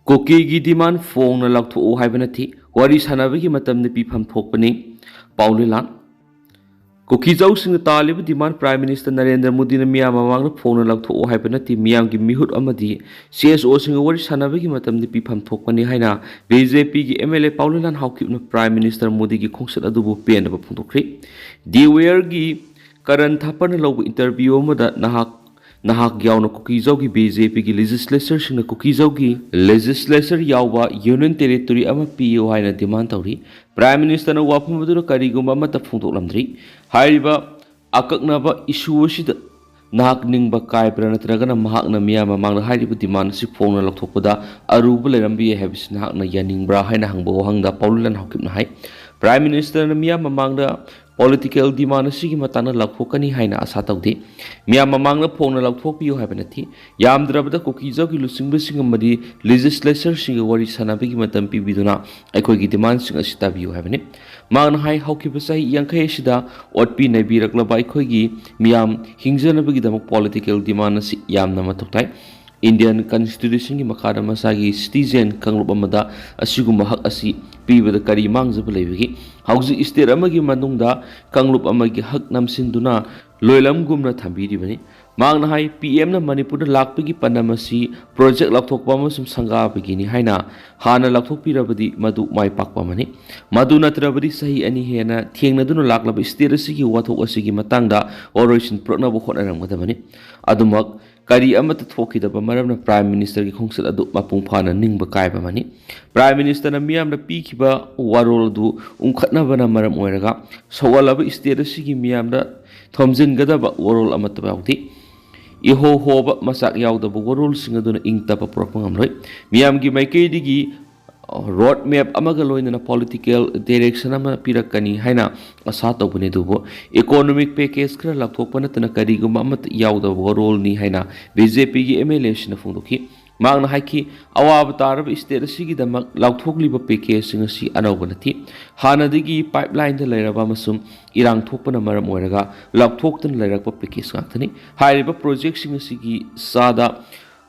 Kuki gi demand phone na lak thu hai bana thi wari sanaba gi matam ne pi pham thok pani paulilan Kuki jau sing talib demand Prime Minister Narendra Modi na miyam mamang na phone na lak thu hai bana thi miyam gi mihut amadi CSO sing wari sanaba gi matam ne pi pham thok pani haina BJP gi MLA paulilan haukip na Prime Minister Modi gi khongsat adu bu pen ba phungthokri Deware gi karan thapan lo interview ma da Nahak yauna Kuki Zaugi BJP ki legislature sing Kuki Zaugi legislature yawa union territory ama PO haina demand tauri Prime Minister na wapum madu karigumba mata phungtok lamdri haiba akaknaba issue sida Nahak ningba kai pranatraga na mahak na miya mamang na hairiba demand si phone na lakthokpada aruba lerambi habis nahak na yaning bra haina hangbo hangda paulan hakip na hai Prime Minister na miya mamang da political demand sigi matana lakhokani haina asa tawde miya mamang na phone na lakhokpiyo haibanathi yamdrabada Kuki Zaugi lusingba singamadi legislature singa wari sanabigi matam pibiduna aikoi gi demand sing asita biyo haibani magna hai haukiba sai yangkai sida otpi naibirakla aikoi gi miyam hingjanabagi damak political demand si yamna matoktai Indian Constitution ki makada masagi citizen kanglup amada asigumba hak asi pibada kari mangjaba leibagi hauji state amagi manungda kanglup amagi hak namsinduna loilam gumna thambiribani magna hai PM na Manipur da lakpagi panamasi project lakthokpa amasum sanga bagini haina hana lakthokpirabadi madu mai pakpa mani madu natrabadi sahi ani hena thengnaduna laklaba state asigi wathok asigi matangda oration proknabo khotnaramgadabani adumak kari amata thokidaba maramna Prime Minister ki khongsat adu mapung phana ningba kaiba mani Prime Minister na miyam na pikhiba warol du umkhatnabana maram oiraga sawalaba state asigi miyam da thomjin gadaba warol amata bawti iho hoba masak yaudaba warol singaduna ingtapa propangam loi miyam gi maikei digi road map amaga loina political direction ama pirakani haina asa tawbune dubo economic package kra lakthokpana tana kariguma amat yauda role ni haina BJP gi MLA sina phungdoki magna haiki awab tarab state sigi damak lakthokliba package singa si anawbanati hana digi pipeline da lairaba masum irang thokpana maram oiraga lakthoktan lairakpa package ngaktani hairiba project singa sigi sada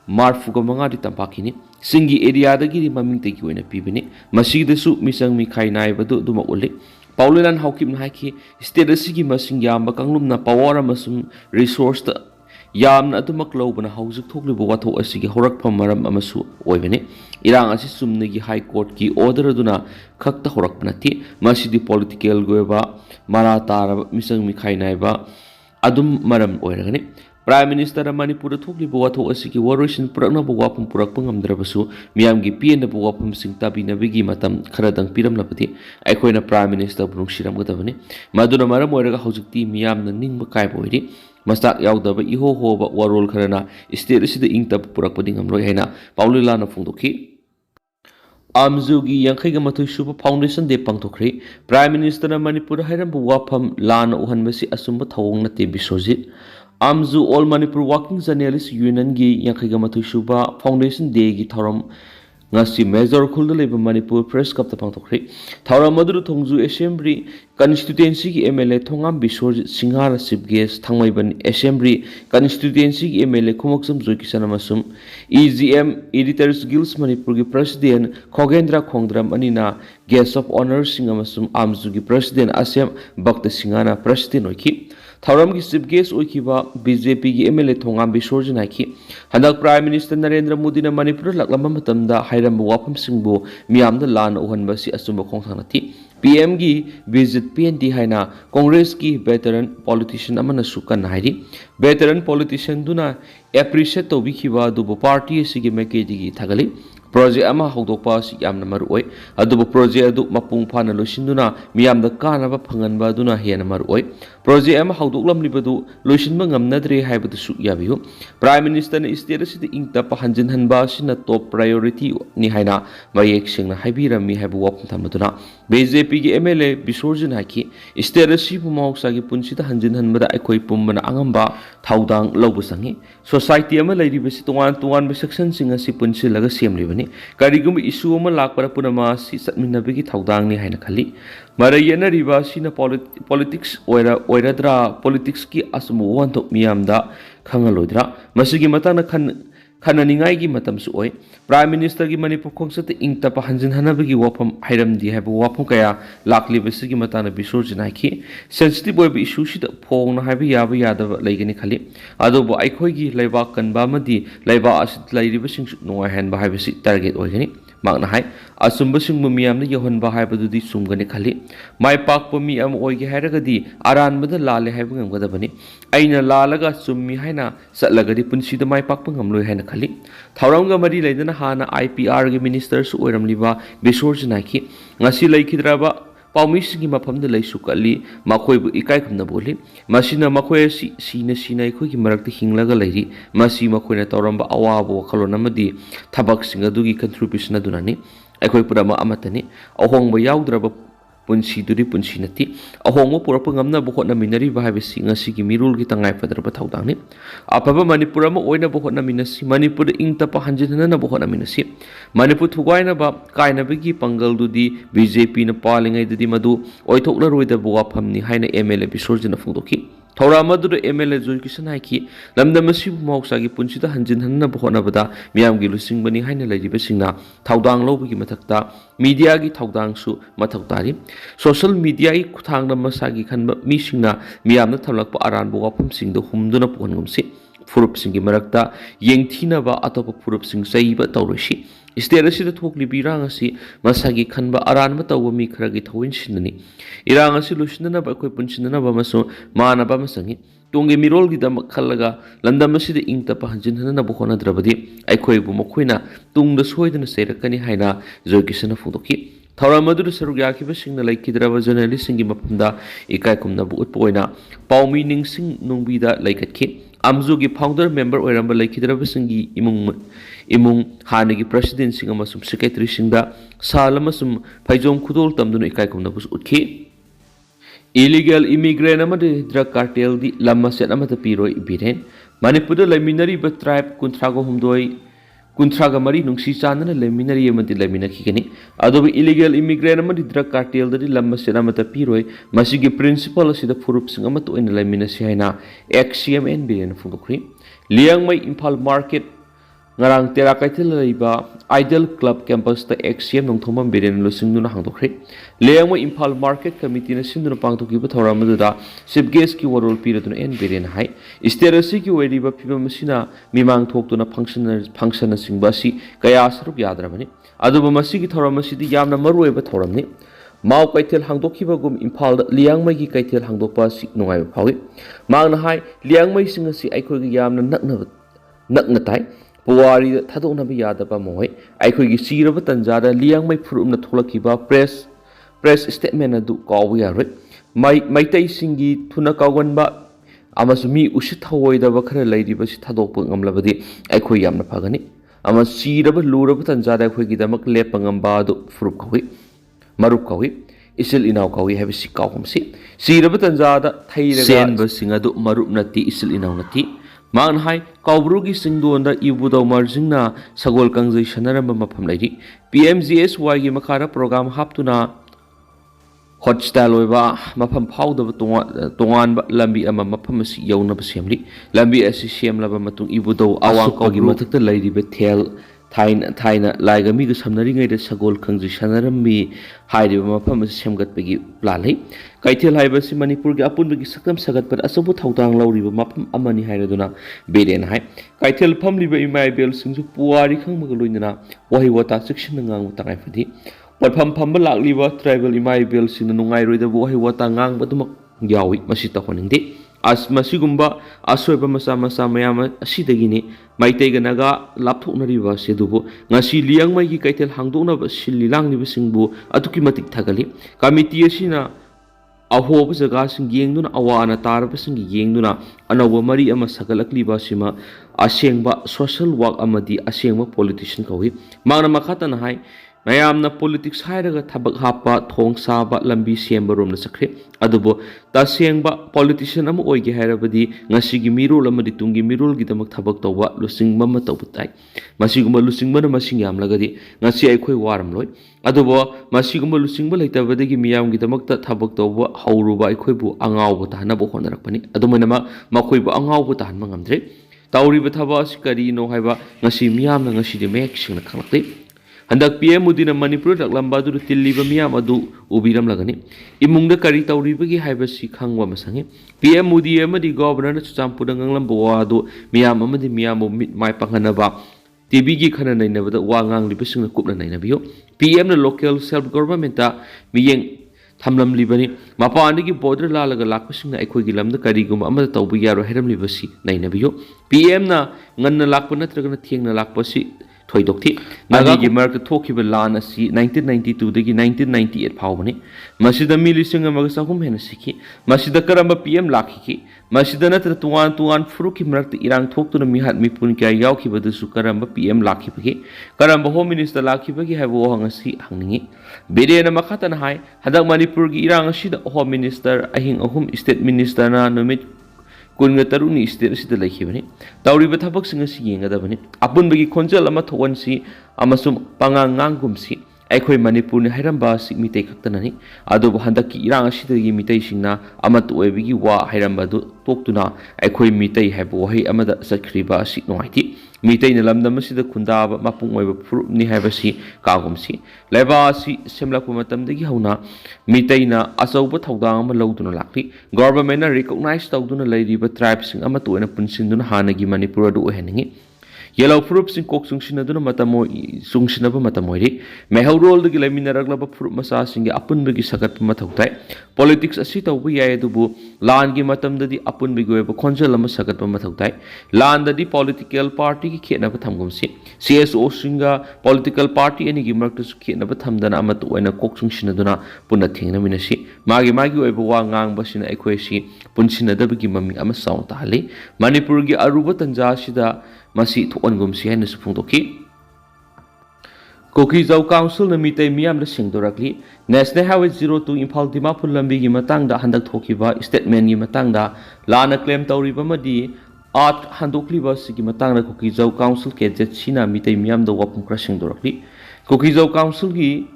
Marfuga mangadi tampakini singi area dagi maming tegi oina pibini masidasu misang mi khainai badu duma uli paulilan haukim na haiki state asigi masing yamba kanglum na power amasum resource ta yamna adumak lobana haujik thokliba watho asigi horakpham maram amasu oibani irang asi sumnagi high court ki order aduna khakta horakpanati masidi political goeba mara tara misang mi khainai ba adum maram oiragani Prime Minister Manipur thokli watho asigi waroisin purakna wapum purak pangamdrabasu miyamgi PN na wapum sing tabi na bigi matam kharadang piram lapati aikoina Prime Minister bunung siram gadabani maduna maram oiraga haujikti miyam na ningba kai boiri masak yaudaba iho hoba warol kharana state sida ingtab purak pading amroi haina paulila na phungdoki Amzugi Yankaiga Matui Super Foundation de Pangtokri Prime Minister Manipur Hiram Wapam Lana Uhanbasi Asumba Thawong na Bishorjit Amzu All Manipur Working Journalists Union gi Yankaiga Matui Super Foundation Day gi Thoram ngasi Major Khulda leba Manipur Press Cup ta pangtokri Thoram Madru Thongju Assembly Constituency ki MLA Thongam Bishorjit Singhara Chief Guest Thangmaiban Assembly Constituency ki MLA Khumoksam Joikisana Masum EGM Editors Guilds Manipur ki President Khogendra Khongdram anina Guest of Honor Singamasum Amzu ki President Asem Bhakta Singhana President oiki Thoram ki Chief Guest oikiba BJP ki MLA Thongam Bishorjit naiki Handak Prime Minister Narendra Modi na Manipur laklamba matamda hairam wapam singbu miyamda lan uhanba si asumba khongthanati PM gi visit PND haina Congress ki veteran politician amana sukan hairi veteran politician duna appreciate to bikhiba du party sigi mekedi gi thagali project ama hawdokpa si yamna maroi adu project adu mapung phana loisinduna miyamda kanaba phanganba duna hena maroi project ama hawdoklam libadu loisinba ngamnadre haibadu su yabiyu Prime Minister na state sidi ingta pahanjin hanba sina top priority ni haina mayek singna haibirami haibu wapum thamaduna BJP gi MLA Bishorjit haki state si pumawsa gi punsida hanjin hanbada aikoi pumbana angamba thaudang lobu sangi society ama lairibasi tuan section singa si punsilaga semlibani karigum issue ama lakpara punama si satminabigi thaudang ni haina khali marayena riba sina politics oiradra politics ki asmu wanto miyamda khangaloidra masigi matana khananingai gi matam su oi Prime Minister ki Manipur khongsa te ing tapa hanjin hanabagi wafam hairamdi haiba wafam kaya lakli basigi matana Bishorjit haiki sensitive oiba issue sida phongna haiba yaba yadaba laigani khali adobo aikhoi gi laibak kanba amadi laibak asit lairiba sing nungai hanba haiba si target oigani makna hai asumba singbu miyamna yohanba haibadudi sumgani khali mai pakpa mi am oige hairagadi aranbada lale haiba ngamgadabani aina lalaga summi haina satlagadi punsida mai pakpa ngamloi haina khali thauramga mari laidana hana IPR gi minister su oiramliba Bishorjit naiki ngasi laikhidraba पाउमिसगी मफमद लैसु कली मखोइबु इकाइ खमना बोली मसिना मखोइ सीना इखोइ की मरक्ति हिंगलगा लैरि मसी मखोइना तौरंबा अवाबो वखलोन अमदि थबक सिंग अदुगी contribution अदुनानि अखोइ पुरामा अमतनि अहोंगबा याउद्रबा पुंसीदुरि पुंसी नति अहोंगबा पुरप ngamna बखोना मिनरी बाहाबे सिंगसी की मिरुल की तंगाइ फदरबा थौदांनि अफबा मणिपुर अमा ओइना बखोना मिनसी मणिपुर इंगतपा हंजिनना बखोना मिनसी मणिपुर थुगाइना बा काइनाबगी पंगल दुदी बीजेपी न पालिंgai दुदी मदु ओइथोकना रोइदा बुवाफमनि हाइना MLA Bishorjit न फुंदोखि थौरा मदुर MLA जोइकिसन हाइकि लमदमसि मौसागी पुंसिदा हंजिनना बखोना बदा मियामगी लुसिंगबनि हाइना लैरिबा सिंगना थौदांग लौबगी मथक्ता मीडिया की थौदांगसु मथौतारि सोशल मीडिया की खुथांगना मसागी खनबा मिसिंगना मियामना थमलकपा अरानबो वाफमसिंगदो हुमदुना पोहनगुमसि फुरुपसिंगी मरक्ता येंगथिनबा अतोप फुरुपसिंग सैबा तौरसि स्टेट असिदा थोकलिबि इरांग असि मसागी खनबा अरानबा तौबा मी खरगी थौइन सिननि इरांग असि लुसिननबा अखोइ पुनसिननबा मसु मानबा मसंगी तोंगे मिरोलगी दम खल्लगा लंदम असिदा इंगतपा हंजिननबा होनद्रबदि अखोइबु मखोइना तुंगदा सोइदना सेरकनि हाइना जोइकिसना फुदोखि थौराम अदुदा सरुक याखिबसिंगना लैखिद्रबा जर्नलिस्टसिंगी मफमदा इकाइ खुमनबु उत्पोइना पाउमी निंगसिंग नुंगबिदा लैखतखि अमजुगी फाउंडर मेंबर ओइरंबा लैखिद्रबसिंगी इमुंग हानगी प्रेसिडेंट सिंग अमसुम सेक्रेटरी सिंगदा साल अमसुम फैजोम खुदोल तमदुना इकाइ खुमनबु उत्खि illegal immigrant amadi drug cartel di lamma set amata piroi biren manipur laiminari ba tribe kuntrago humdoi kuntraga mari nungsi chanana laiminari amati laimina khigani adobe illegal immigrant amadi drug cartel di lamma set amata piroi masigi principal asida furup sing amata oina laimina si haina XCMN biren fungokri liang mai Imphal market ngarang tera kaithil leiba Idol Club campus ta XCM nongthomam biren lusingduna hangdokri leangmo Imphal market committee na sinduna pangtokiba thoramadada chief guest ki warol piraduna en biren hai sterasi ki weriba piba masina mimang thoktuna function singba si kaya sarup yadrabani aduba masigi thoramasidi yamna marueba thoramni mau kaithil hangdokhiba gum Imphal liangmai gi kaithil hangdokpa si nungai phawi mangna hai liangmai singasi aikoi gi yamna nakna tai पुवारी थादोनब यादबा मोय आइखोगी सीरब तंजादा लियांगमै फुरुमना थोलखिबा press statement अदु काव यारोय मैतै सिंगी थुना कावगनबा अमसु मी उसित थवोइदबा खरा लैरिबसि थादोप ngamlabadi आइखोय यामना फगनि अम सीरब लुरब तंजादा आइखोगी दमक लेपंगमबा अदु फुरुप खवि मरुप खवि इसिल इनाव खवि हेबसि कावमसि सीरब तंजादा थैरगा सेनब सिंग अदु मरुप नति इसिल इनाव नति मान high काउब्रुगी सिंगदोंदा इबुदौ मार्जिंगना Sagol कंजै सनरम मफम लैरि PMGSY गी मखारा programme हापतुना hot style ओइबा मफम फाउदब तोंगान लंबी अमा मफम असि यौनब सेमली लंबी असि सेमलब मतुंग इबुदौ आवांग कौगी मथक्ता लैरिबे थेल थाइना लाइगमी ग समनरिङैदा सगोल खंजै सनरममी हाइरिबा मफम असि सेमगतबगी प्लालै कैथेल हाइबसि मणिपुरगी अपुनबगी सकम सगतपद असबु थौदांग लौरिबा मफम अमनि हाइरदुना बेरेन हाइ कैथेल फमलिबा इमाइबेल सिंजु पुवारी खंबग लोइनना वहि वता सिक्सन ngang तंगाइफदि पफम फमब लाक्लिबा ट्राइबल इमाइबेल सिंग नुंगाइरोइदा वहि वता ngang बदुमक यावी मसि तखोनिंदे मसिगुम्बा असोइबा मसा मसा मयाम असिदगिनि माइतैगा नागा लापथोकनरिबा सेदुबो ngasi liangmai कैथेल हांदोनबा सिल्ली लांगलिबसिंगबु अतुकी मतिक थागली कमिटी असिना अहोब जगह सिंग येंगदुना अवाना तारबसिंग येंगदुना अनौबा मरी अमा सगलकलिबा सिमा असेंगबा सोशल वर्क अमदि असेंगबा पॉलिटिशियन कवि मांगना मखातना हाय मयामना पॉलिटिक्स हायरगा थबक हापा थोंग साबा लंबी सेंबा रोमना सखरे अदुबो तसेंगबा पॉलिटिशियन अमा ओइगे हायरबदि ngasiगी मिरोल अमदि तुंगी मिरोल गिदमक थबक तौबा लुसिंगबा म तौबताय मसिगुम लुसिंगबना मसिंग यामलगदि ngasi अखोय वारमलोय अदुबो मसिगुम लुसिंगबा लैतबदगी मियाम गिदमक थबक तौबा हौरुबा अखोयबु अंगावबो ताहनबो होनरकपनि अदुमनमा मखोयबु अंगावबो ताहनबा ngamdre तौरीब थबक करीनो हाइबा ngasi miyamna ngasi de mek singna khanglakte handak PM mudina manipur laklamba du tilliba miyam adu ubiram lagani imungda kari tawribagi haiba si khangwa masangi PM mudi amadi governor na chuchampura nganglam bowa adu miyam amadi miyam mit mai panghanaba TV gi khana nainabada wa ngang libasingna kupna nainabiyo PM na local self government ta miyeng thamlam libani mapani gi border lalaga lakpasingna ekhoi gi lamda karigum amada tawbu yaro heram libasi nainabiyo PM na nganna lakpa natragana thiengna lakpasi thoidokthi nagi gi mark thokiba lan asi 1992 dagi 1998 phawbani masida milising amaga sahum hena sikhi masida karamba PM lakhi masida natra tuan furuki mark irang thoktuna mihat mipun kya yauki badusu karamba PM lakhi bagi karamba home minister lakhi bagi haibo hangasi hangningi Biren makatan hai hadak manipur gi irang asida home minister ahing ahum state minister na numit kunga taruni state asida laikhibani tawriba thabak singa si yengadabani apunbagi khonjal ama thowansi amasum pangangangumsi aikhoi manipur ni hairamba si mitei khaktanani adu handaki irang asida gi mitei singna amat oibigi wa hairamba du toktuna aikhoi mitei haibo hai amada sakhriba si noaiti mitei na lamdam asida khundaba mapung oiba furub ni haibasi kagumsi leba si semlakpa matamdagi hauna mitei na asauba thaudang ama lauduna lakli government na recognize tawduna lairiba tribes sing ama toina punsinduna hanagi manipur adu oheningi Yellow fruit sing kok sungsina duna matamo sungsina ba matamoiri mehau role de gilamina raglaba fruit masa singi apun bagi sakat pamathautai politics asi tawbu yai dubu lan gi matam dadi apun bagi weba khonjal ama sakat pamathautai lan dadi political party ki khena ba thamgumsi CSO singa political party ani gi mark su khena ba thamdana ama to ena kok sungsina duna punna thengna minasi magi weba wa ngang basina ekhoi si punsina dabagi mami ama saung tahali manipur gi aruba tanja sida masi thon si haina su phungtokhi Kuki Jau Council na mitei miyam da singdorakli National Highway 02 Imphal Dimapur lambi gi matang da handak thokiba statement gi matang da lana claim tawriba madi art handokliba sigi matang da Kuki Jau Council ke jet sina mitei miyam da wapum kra singdorakli Kuki Jau Council gi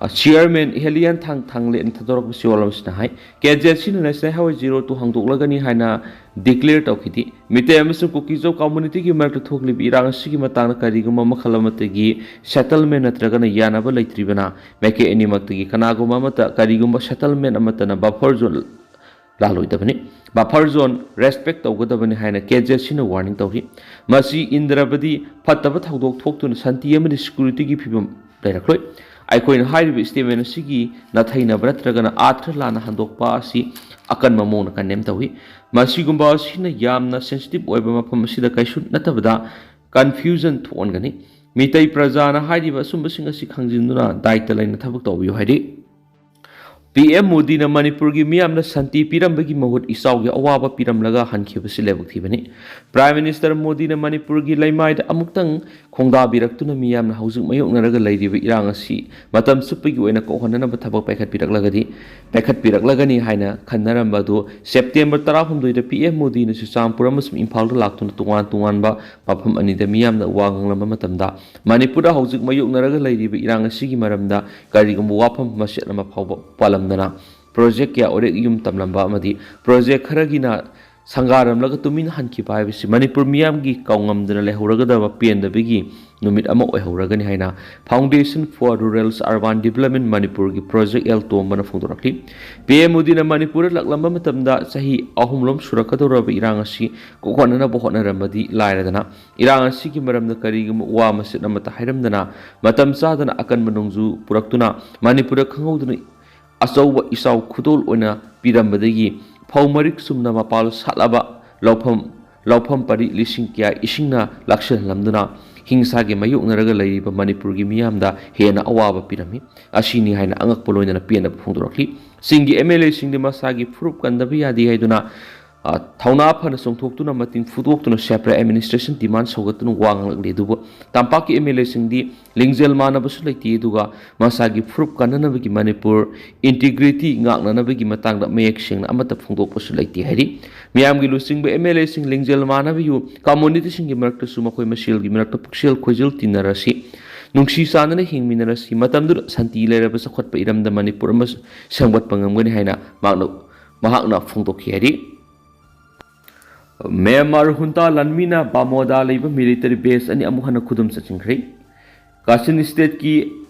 chairman Helian Thangle in Tadorok Siwalamsna hai KJC National Highway 02 hangdoklagani haina declare tawkhiti mitei amasu Kuki Jau community gi mark thokli irang sigi matang kariguma makhalamati settlement natragana yanaba leitribana meke animakti kanaguma mata kariguma settlement amatana buffer zone laloi buffer zone respect tawgadabani haina KJC na warning tawri masi indrabadi phattaba thaudok thoktuna santi amani security gi phibam lairakhloi aikoin hairibi statement sigi nathaina bratragana atra lana handokpa asi akan mamona kanem tawi masigumba sina yamna sensitive oiba mafam sida kaisu natabada confusion thongani mitei prajana hairiba sumbasinga si khangjinduna daita laina thabak tawbiyo hairi PM Modi na Manipur gi miyam na santi piram bagi mahut isaw gi awaba piram laga hankhiba silebuk thibani Prime Minister Modi na Manipur gi laimai da amuktang khongda biraktu na miyam na haujung mayok naraga lairiba irang asi matam supagi oina ko honana ba thabak paikhat piraklagani haina khannaram badu September 13 da PM Modi na Champur amasum Imphal da laktuna tungan ba mafam ani da miyam na wanglamba matamda Manipur da haujung mayok naraga lairiba irang asi gi maramda karigum wafam maset na mafawba palam dana project ya ore yum tamlamba amadi project kharagina sangaram laga tumin hanki pai bisi Manipur miyam gi kaungam dana lehoraga da pien da bigi numit ama oihoraga ni haina Foundation for Rural Urban Development Manipur gi project el to mana phungdorakli PM Modi na Manipur laklamba matamda sahi ahumlom surakadora ba irang asi ko khonana bo hona ramadi lairadana irang asi gi maramda karigum wa masit amata hairamdana matam sadana akan manungju puraktuna Manipur khanguduna asauba isaw khudol ona pirambadagi phaumarik sumna mapal salaba laufam pari lising kya isingna lakshan lamduna hingsa ge mayuk naraga laiba Manipur gi miyamda hena awaba pirami asini haina angak poloina piana phungdorakli singi MLA singde masagi proof kandabi yadi haiduna Thauna phana songthoktuna mating fudoktuna separate administration demand sogatuna wanglakli dubu tampaki MLA singdi lingjel manabasu leiti duga masagi proof kananabagi Manipur integrity ngaknanabagi matangda mayek singna amata phungdokpasu leiti hari miyamgi lusingba MLA sing lingjel manabayu community singi marakta su makoi masilgi marakta puksel khojil tinarasi nungsi sanana hingminarasi matamdur santi leraba sakhotpa iramda Manipur mas sangbat pangamgani haina mahakna phungdokhi hari Myanmar Junta Lanmina Bamoda Labor Military Base and Amuhana Kudum Sachingri. Kashin State ki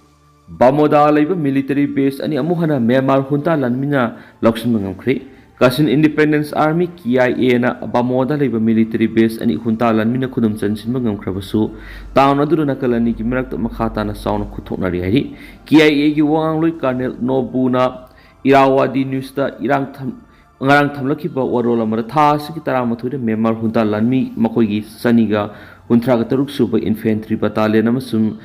Bamoda Labor Military Base and Amuhana Myanmar Junta Lanmina Luxembourg. Kashin Independence Army KIA na Bamoda Labor Military Base and Junta Lanmina Kudum Sachinbangam Krabasu. Town Aduna Kalani Kimerak Makata na Sound Kutonari. KIA Wang Lui Colonel Nobuna Irawadi Nusta Irang ngarang thamlakiba warol amara tha siki taramathui Myanmar Junta Lanmi makoigi saniga 136 suba infantry battalion amasum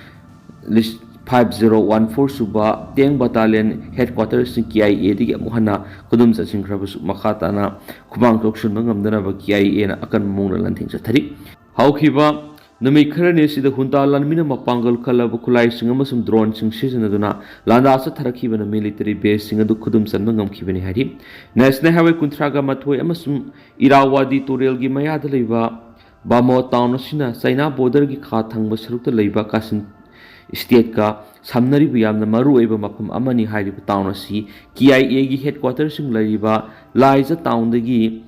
5014 suba teng battalion headquarters KIA digi amuhana kudum sachingkrabasu makhata na khumang toksun ngamdana ba KIA na akan mungna lanthing chathari haukiba Nami Karane si the Junta Lanmina Mapangal Kalabu Kulai Singamasum drone sing season aduna Landasa Tarakiban a military base sing a dukudum sanmangam kibani hari. Nasna Hawe Kuntraga Matwe Amasum Irawadi Turelgi Mayada Leva Bamo Town Sina Saina Bodergi Katang Basruta Leva Kasin State ka Samnari Biam the Maru Eva Mapum Amani Hari Town si KIA headquarters in Laiva lies a town the gi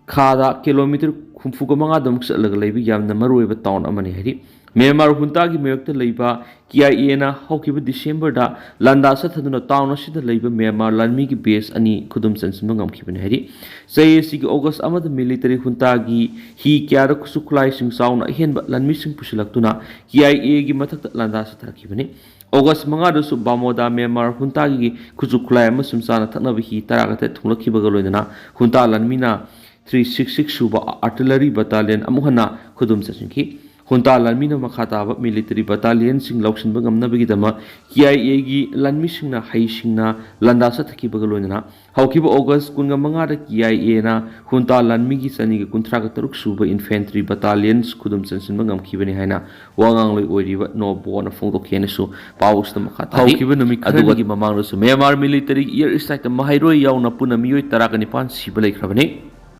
Kada kilometer Kumfuga mga damok sa alagalay yam na maruiba town amani hari. Myanmar Junta ki mayok ta layba KIA na hawkiba December da landa sa thaduna town na sida layba Myanmar Lanmi ki base ani kudum sansin mangam kiban hari. Sa si ki August amada military Junta ki hi kya ra kusukulay sing saw na ihen ba Lanmi sing pusilak tuna KIA ki matak landa sa tarakibani. August mga dosu Bamoda Myanmar Junta ki kusukulay amasum sana takna bihi tarakate tunglakiba galoy na Junta Lanmi na 366 suba artillery battalion amuhana kudum sachinki Junta Lanmina Makhataba military battalion sing Laukshin Bangam Nabigidama KIA gi Lanmi singna hai singna Landasa Taki Bagalona Hawkiba August Kunga Mangada KIA na Junta Lanmi gi Sani Kuntraga Taruk suba infantry battalions kudum sansin bangam kibani haina wangang loi oiriba no bona fongdo kenesu paus na Makhata Hawkiba nami aduga gi mamang su Myanmar military year strike mahairoi yauna puna miyoi tarakanipan sibalai krabani